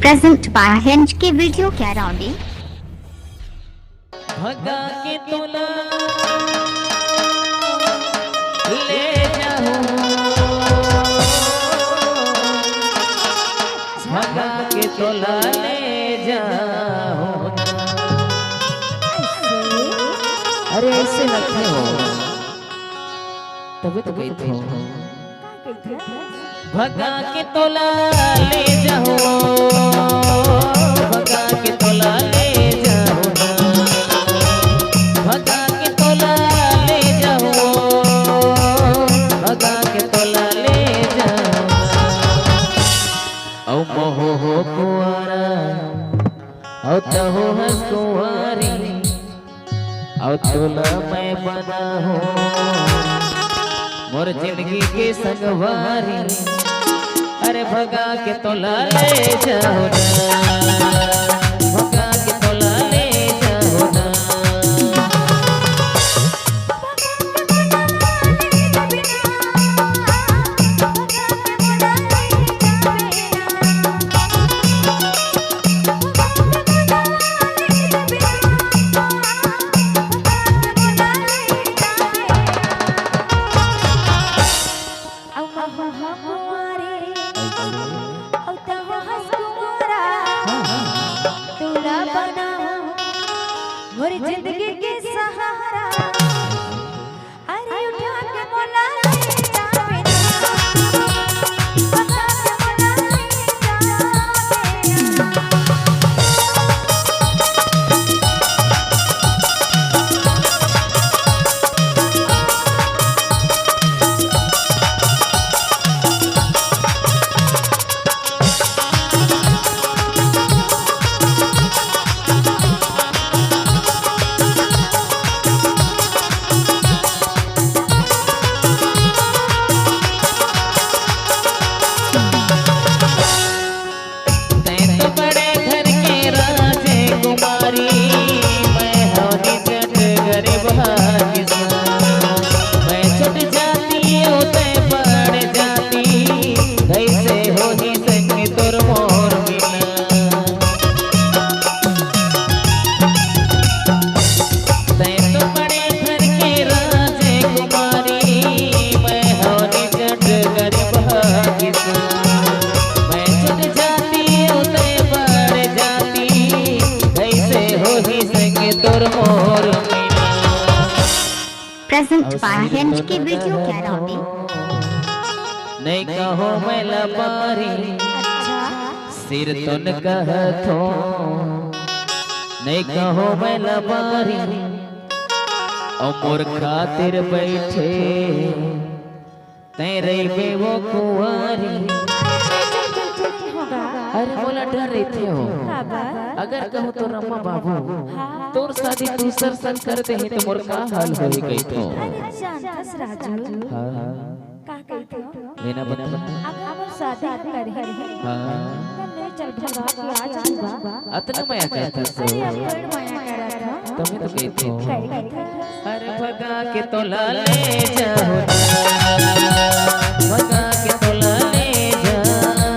Present by Hinge के video कैराउंडी। भगा के तोला ले जाओ, भगा के तोला ले जाओ। अरे ऐसे लगते हो तभी तो कहते हो भगा के तोला ले जाओ, भगा के तोला ले जाओ, भगा के तोला ले जाओ, भगा के तोला ले जाओ। औ मोहो हो कुआरा औ तहो हंस कुआरी औ तोला मैं बना हूँ मोर जिंदगी के संगवारी। अरे भगा के तोला ले जाओ ना, भगा के तोला ले जाओ ना। मोर जिंदगी के सहारा, अरे उठा के मोला ले जावे ना, भगा के मोला ले जावे Present by Hinge की वीडियो कैराउंडी। नहीं कहो मैं लबारी सिर तुन कहथो, नहीं कहो मैं लबारी और मोर खातिर बैठे तेरे बे वो कुंवारी। अरे बोला डर रहे हो अगर कहो तो रम्मा बाबू तोर शादी दूसर संग कर दे तो मोर का हाल होई गई तो। हां का कहते हो लेना बता अब शादी कर ही हां ले चल भगा के आज बा अतना मैं कहता सो बड़ माया करत हो तुम तो कहते हो। अरे भगा के तोला ले जाओ ना, भगा के तोला ले जाओ ना।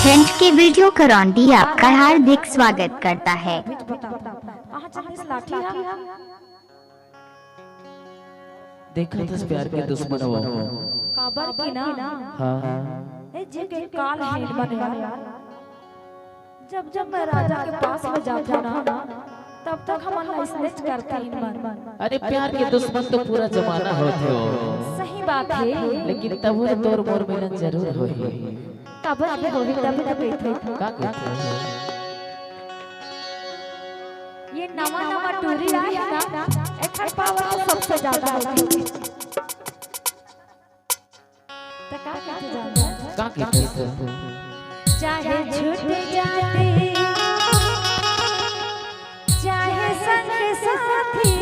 हिंज की वीडियो करौंडी आपका हार्दिक स्वागत करता है। देखा था प्यार के दुश्मन वो। काबर की ना हाँ ए जे के काल हेड बने यार। जब जब मैं राजा के पास में जाता ना तब तक हमारा स्नेच करते ही मन। अरे प्यार के दुश्मन तो पूरा जमाना होते हो। सही बात है लेकिन तब वो तोर मोर मिलन जरूर होई। काबर की होगी तब कहते का कहते ये नवा टूरी आई है ना एकर पावर तो सबसे ज्यादा होगी। तो का कहते जानते का कहते चाहे छूट जाते चाहे संग साथी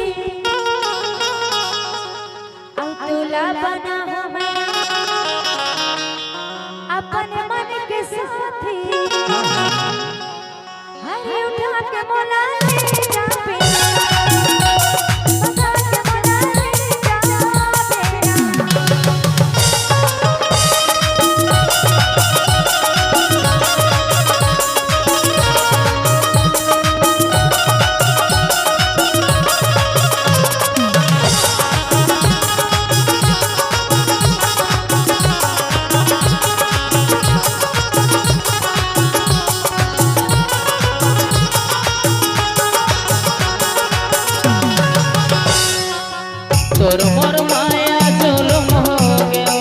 अतुला बना हमें अपने मन के साथी हरे उठा के मोला ले जा बेना बता के मोला ले जा बेना। तोर मोर माया जुलुम हो गयो,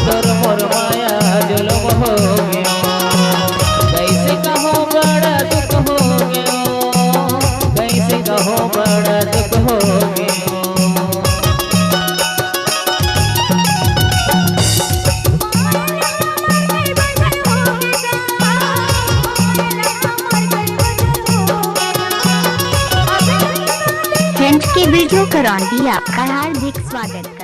तोर मोर माया जुलुम हो गयो, कैसे कहो बड़ा दुख हो गयो, कैसे कहो बड़ा दुख हो गयो। फ्रेंड्स के वीडियो करौंदी आपका हार्दिक स्वागत।